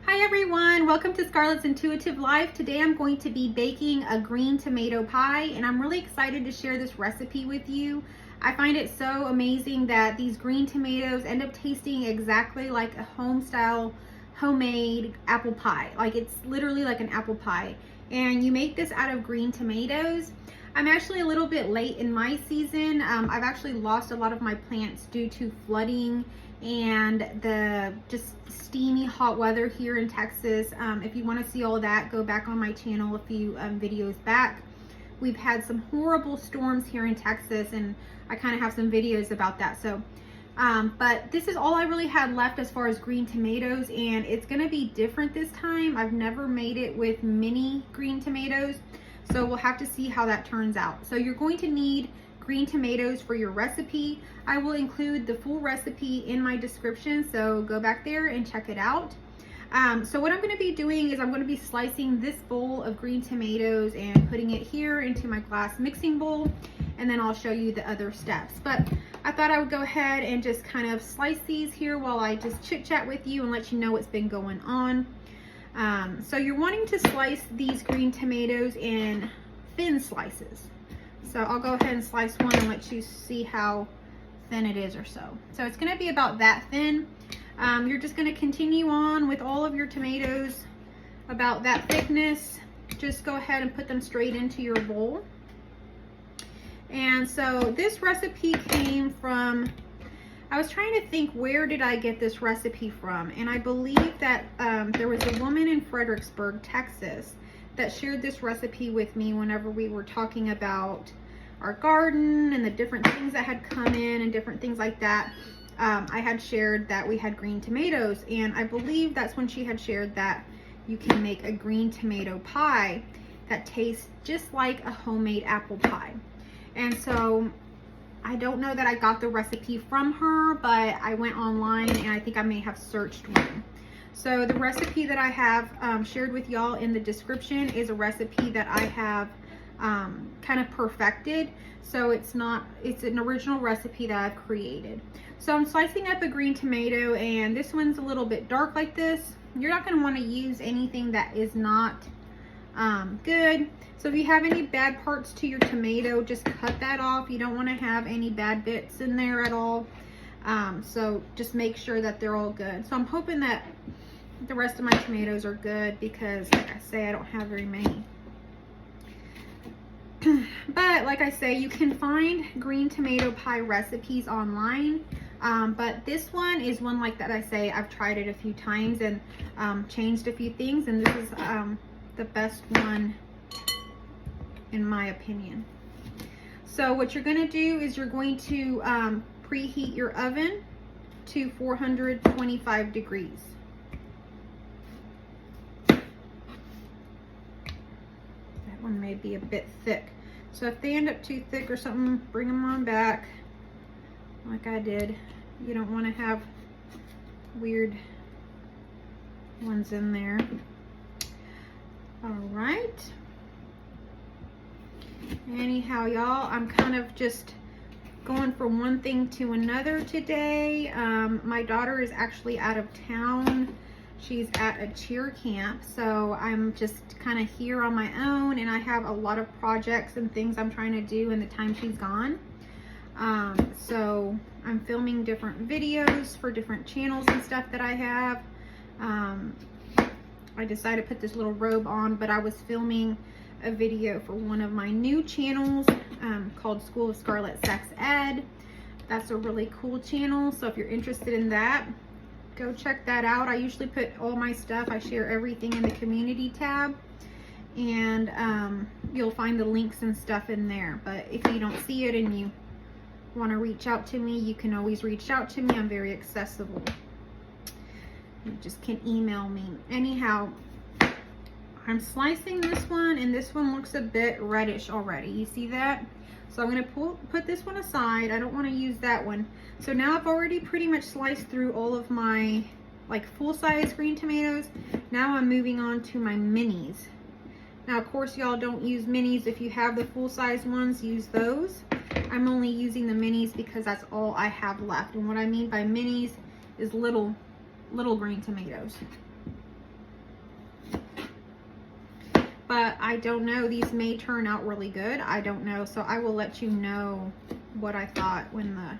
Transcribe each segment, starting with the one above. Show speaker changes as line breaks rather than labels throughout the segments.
Hi everyone, welcome to Scarlett's Intuitive Life. Today I'm going to be baking a green tomato pie and I'm really excited to share this recipe with you. I find it so amazing that these green tomatoes end up tasting exactly like a homemade apple pie. Like it's literally like an apple pie. And you make this out of green tomatoes. I'm actually a little bit late in my season. I've actually lost a lot of my plants due to flooding and the just steamy hot weather here in Texas. If you want to see all that, go back on my channel a few videos back. We've had some horrible storms here in Texas and I kind of have some videos about that. So but this is all I really had left as far as green tomatoes, and it's going to be different this time. I've never made it with mini green tomatoes, so we'll have to see how that turns out. So you're going to need green tomatoes for your recipe. I will include the full recipe in my description, so go back there and check it out. So what I'm going to be doing is I'm going to be slicing this bowl of green tomatoes and putting it here into my glass mixing bowl, and then I'll show you the other steps. But I thought I would go ahead and just kind of slice these here while I just chit chat with you and let you know what's been going on. So you're wanting to slice these green tomatoes in thin slices. So I'll go ahead and slice one and let you see how thin it is or so. So it's going to be about that thin. You're just going to continue on with all of your tomatoes about that thickness. Just go ahead and put them straight into your bowl. And so this recipe came from, I was trying to think, where did I get this recipe from? And I believe that there was a woman in Fredericksburg, Texas, that shared this recipe with me whenever we were talking about our garden and the different things that had come in and different things like that. I had shared that we had green tomatoes, and I believe that's when she had shared that you can make a green tomato pie that tastes just like a homemade apple pie. And so I don't know that I got the recipe from her, but I went online and I think I may have searched one. So the recipe that I have shared with y'all in the description is a recipe that I have kind of perfected. So it's an original recipe that I've created. So I'm slicing up a green tomato, and this one's a little bit dark like this. You're not going to want to use anything that is not good. So if you have any bad parts to your tomato, just cut that off. You don't want to have any bad bits in there at all. So just make sure that they're all good. So I'm hoping that the rest of my tomatoes are good because, like I say, I don't have very many. But like I say, you can find green tomato pie recipes online. But this one is one, like that I say, I've tried it a few times and changed a few things, and this is the best one in my opinion. So what you're going to do is you're going to preheat your oven to 425 degrees. That one may be a bit thick. So if they end up too thick or something, bring them on back like I did. You don't want to have weird ones in there. All right. Anyhow, y'all, I'm kind of just going from one thing to another today. My daughter is actually out of town. She's at a cheer camp, so I'm just kind of here on my own, and I have a lot of projects and things I'm trying to do in the time she's gone. So I'm filming different videos for different channels and stuff that I have. I decided to put this little robe on, but I was filming a video for one of my new channels called School of Scarlett Sex Ed. That's a really cool channel, so if you're interested in that, go check that out. I usually put all my stuff, I share everything in the community tab, and you'll find the links and stuff in there. But if you don't see it and you want to reach out to me, you can always reach out to me. I'm very accessible. You just can email me. Anyhow, I'm slicing this one, and this one looks a bit reddish already. You see that? So I'm going to put this one aside. I don't want to use that one. So now I've already pretty much sliced through all of my like full-size green tomatoes. Now I'm moving on to my minis. Now, of course, y'all don't use minis. If you have the full-size ones, use those. I'm only using the minis because that's all I have left. And what I mean by minis is little green tomatoes. but I don't know. These may turn out really good. I don't know. So I will let you know what I thought when the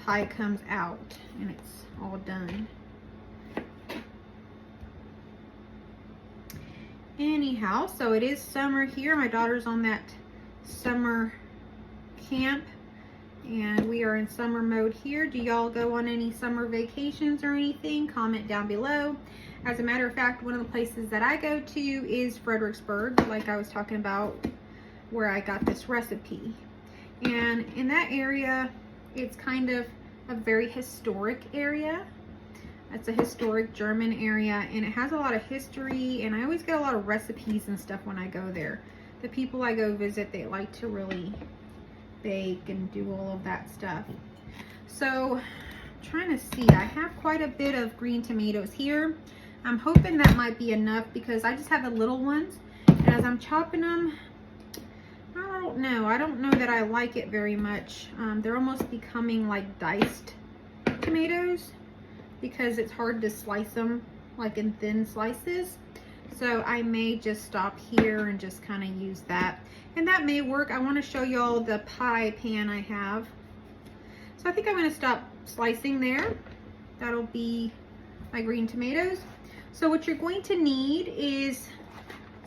pie comes out and it's all done. Anyhow, so it is summer here. My daughter's on that summer camp and we are in summer mode here. Do y'all go on any summer vacations or anything? Comment down below. As a matter of fact, one of the places that I go to is Fredericksburg, like I was talking about, where I got this recipe. And in that area, it's kind of a very historic area. It's a historic German area, and it has a lot of history, and I always get a lot of recipes and stuff when I go there. The people I go visit, they like to really bake and do all of that stuff. So, I'm trying to see, I have quite a bit of green tomatoes here. I'm hoping that might be enough because I just have the little ones, and as I'm chopping them, I don't know that I like it very much. They're almost becoming like diced tomatoes because it's hard to slice them like in thin slices. So I may just stop here and just kind of use that, and that may work. I want to show y'all the pie pan I have. So I think I'm going to stop slicing there. That'll be my green tomatoes. So what you're going to need is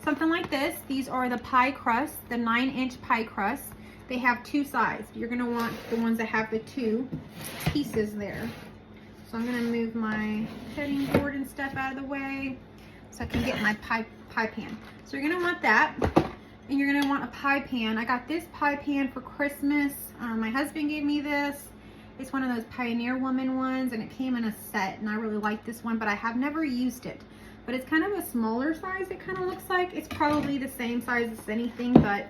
something like this. These are the pie crust, the 9-inch pie crust. They have two sides. You're going to want the ones that have the two pieces there. So I'm going to move my cutting board and stuff out of the way so I can get my pie pan. So you're going to want that, and you're going to want a pie pan. I got this pie pan for Christmas. My husband gave me this. It's one of those Pioneer Woman ones, and it came in a set, and I really like this one, but I have never used it. But it's kind of a smaller size, it kind of looks like. It's probably the same size as anything, but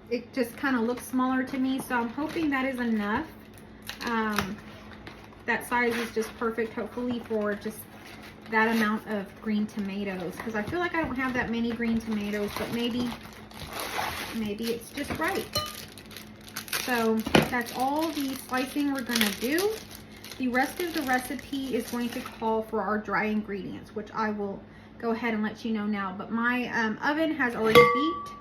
it just kind of looks smaller to me, so I'm hoping that is enough. That size is just perfect, hopefully, for just that amount of green tomatoes, because I feel like I don't have that many green tomatoes, but maybe it's just right. So that's all the slicing we're going to do. The rest of the recipe is going to call for our dry ingredients, which I will go ahead and let you know now. But my oven has already beeped.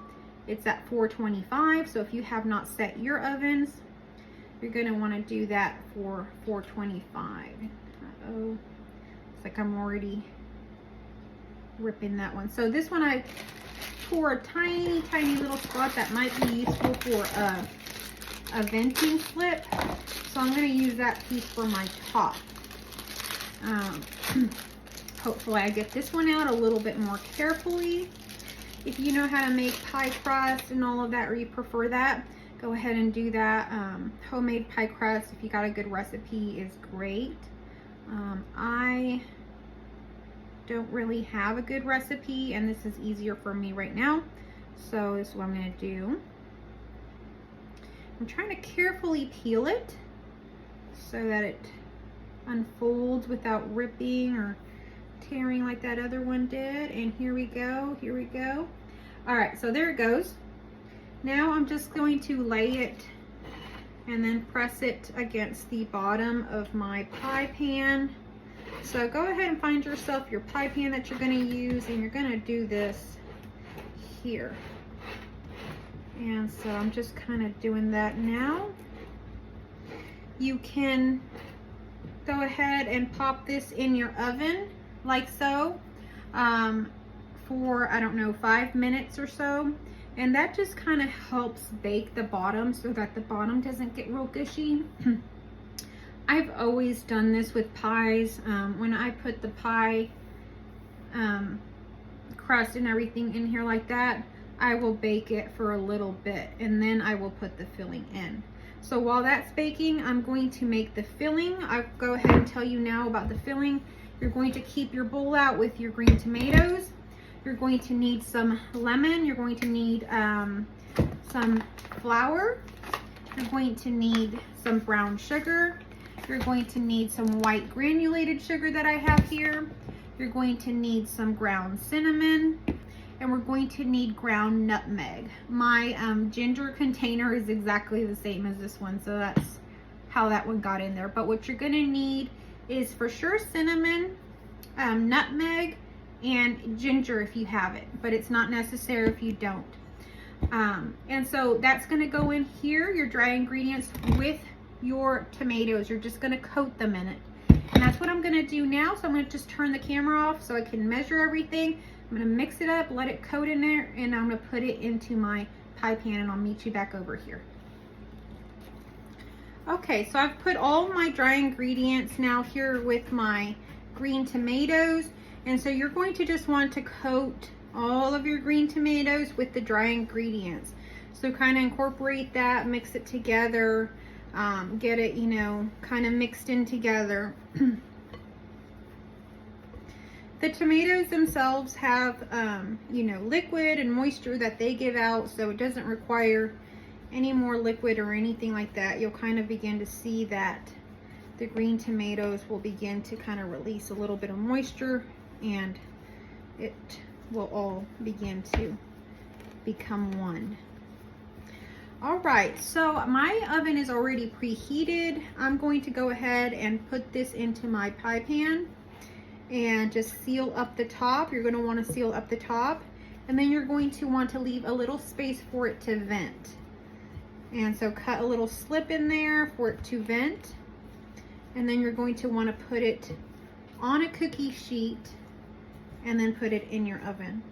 It's at 425, so if you have not set your ovens, you're going to want to do that for 425. Uh-oh. It's like I'm already ripping that one. So this one I tore a tiny, tiny little spot that might be useful for a venting slip. So I'm going to use that piece for my top. Hopefully I get this one out a little bit more carefully. If you know how to make pie crust and all of that, or you prefer that, go ahead and do that. Homemade pie crust, if you got a good recipe, is great. I don't really have a good recipe, and this is easier for me right now. So this is what I'm going to do. I'm trying to carefully peel it so that it unfolds without ripping or tearing like that other one did. And here we go, here we go. All right, so there it goes. Now I'm just going to lay it and then press it against the bottom of my pie pan. So go ahead and find yourself your pie pan that you're going to use, and you're going to do this here. And so I'm just kind of doing that now. You can go ahead and pop this in your oven like so for, I don't know, 5 minutes or so. And that just kind of helps bake the bottom so that the bottom doesn't get real gushy. I've always done this with pies. When I put the pie crust and everything in here like that, I will bake it for a little bit, and then I will put the filling in. So while that's baking, I'm going to make the filling. I'll go ahead and tell you now about the filling. You're going to keep your bowl out with your green tomatoes. You're going to need some lemon. You're going to need some flour. You're going to need some brown sugar. You're going to need some white granulated sugar that I have here. You're going to need some ground cinnamon. And we're going to need ground nutmeg. My ginger container is exactly the same as this one, so that's how that one got in there. But what you're going to need is for sure cinnamon, nutmeg, and ginger if you have it, but it's not necessary if you don't. And so that's going to go in here, your dry ingredients with your tomatoes. You're just going to coat them in it. And that's what I'm going to do now. So I'm going to just turn the camera off so I can measure everything. I'm going to mix it up, let it coat in there, and I'm going to put it into my pie pan, and I'll meet you back over here. Okay, so I've put all my dry ingredients now here with my green tomatoes. And so you're going to just want to coat all of your green tomatoes with the dry ingredients. So kind of incorporate that, mix it together, get it, you know, kind of mixed in together. The tomatoes themselves have, you know, liquid and moisture that they give out, so it doesn't require any more liquid or anything like that. You'll kind of begin to see that the green tomatoes will begin to kind of release a little bit of moisture, and it will all begin to become one. All right, so my oven is already preheated. I'm going to go ahead and put this into my pie pan and just seal up the top. You're going to want to seal up the top, and then you're going to want to leave a little space for it to vent. And so cut a little slip in there for it to vent, and then you're going to want to put it on a cookie sheet and then put it in your oven.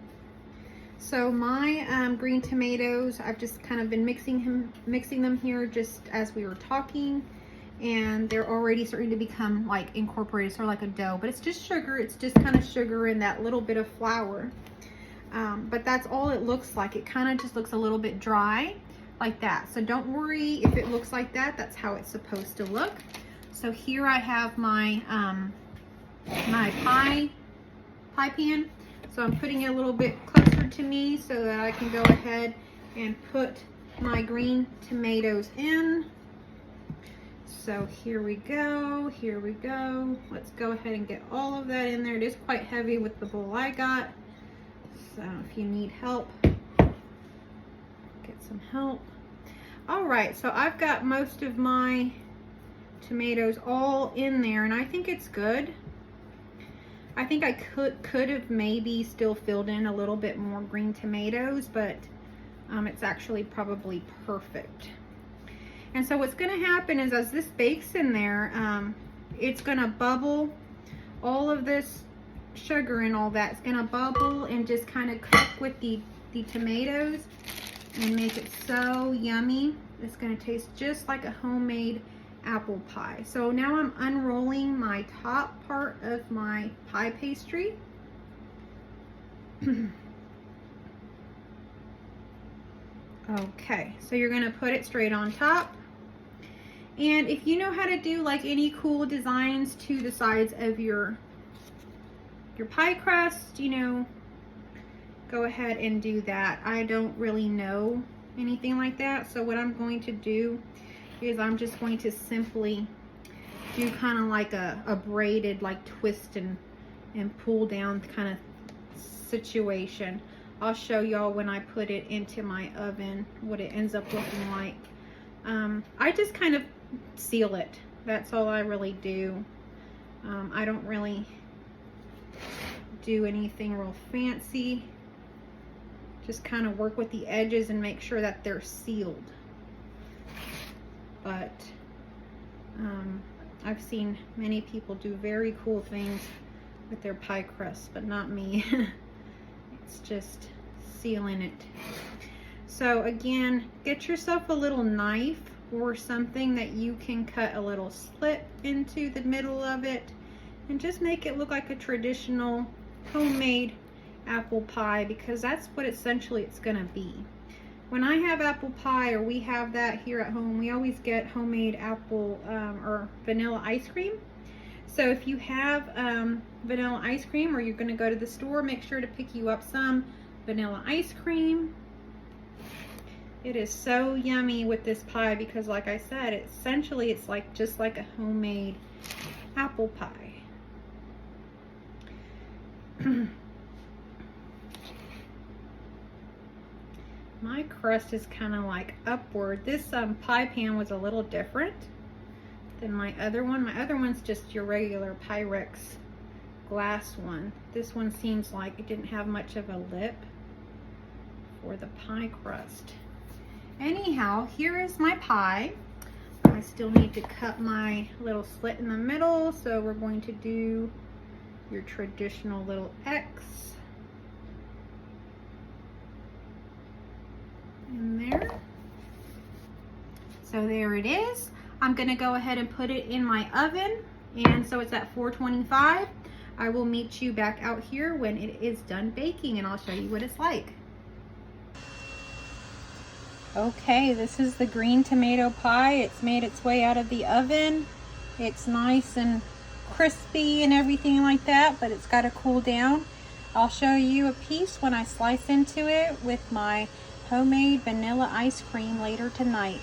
So my green tomatoes, I've just kind of been mixing them here just as we were talking, and they're already starting to become like incorporated, sort of like a dough, but it's just sugar. It's just kind of sugar and that little bit of flour. But that's all it looks like. It kind of just looks a little bit dry like that. So don't worry if it looks like that. That's how it's supposed to look. So here I have my my pie pan. So I'm putting it a little bit closer to me so that I can go ahead and put my green tomatoes in. So here we go, here we go. Let's go ahead and get all of that in there. It is quite heavy with the bowl I got. So if you need help, get some help. All right, so I've got most of my tomatoes all in there, and I think it's good. I think I could have maybe still filled in a little bit more green tomatoes, but it's actually probably perfect. And so what's going to happen is as this bakes in there, it's going to bubble. All of this sugar and all that is going to bubble and just kind of cook with the tomatoes and make it so yummy. It's going to taste just like a homemade apple pie. So now I'm unrolling my top part of my pie pastry. Okay, so you're going to put it straight on top. And if you know how to do like any cool designs to the sides of your pie crust, you know, go ahead and do that. I don't really know anything like that, so what I'm going to do is I'm just going to simply do kind of like a braided like twist and pull down kind of situation. I'll show y'all when I put it into my oven what it ends up looking like. I just kind of seal it. That's all I really do. I don't really do anything real fancy. Just kind of work with the edges and make sure that they're sealed. But I've seen many people do very cool things with their pie crust, but not me. It's just sealing it. So again, get yourself a little knife or something that you can cut a little slit into the middle of it and just make it look like a traditional homemade apple pie, because that's what essentially it's gonna be. When I have apple pie, or we have that here at home, we always get homemade apple or vanilla ice cream. So if you have vanilla ice cream, or you're gonna go to the store, make sure to pick you up some vanilla ice cream. It is so yummy with this pie because, like I said, essentially it's like just like a homemade apple pie. My crust is kind of like upward. This pie pan was a little different than my other one. My other one's just your regular Pyrex glass one. This one seems like it didn't have much of a lip for the pie crust. Anyhow, here is my pie. I still need to cut my little slit in the middle, so we're going to do your traditional little X in there. So there it is. I'm gonna go ahead and put it in my oven, and so it's at 425. I will meet you back out here when it is done baking, and I'll show you what it's like. Okay, this is the green tomato pie. It's made its way out of the oven. It's nice and crispy and everything like that, but it's got to cool down. I'll show you a piece when I slice into it with my homemade vanilla ice cream later tonight.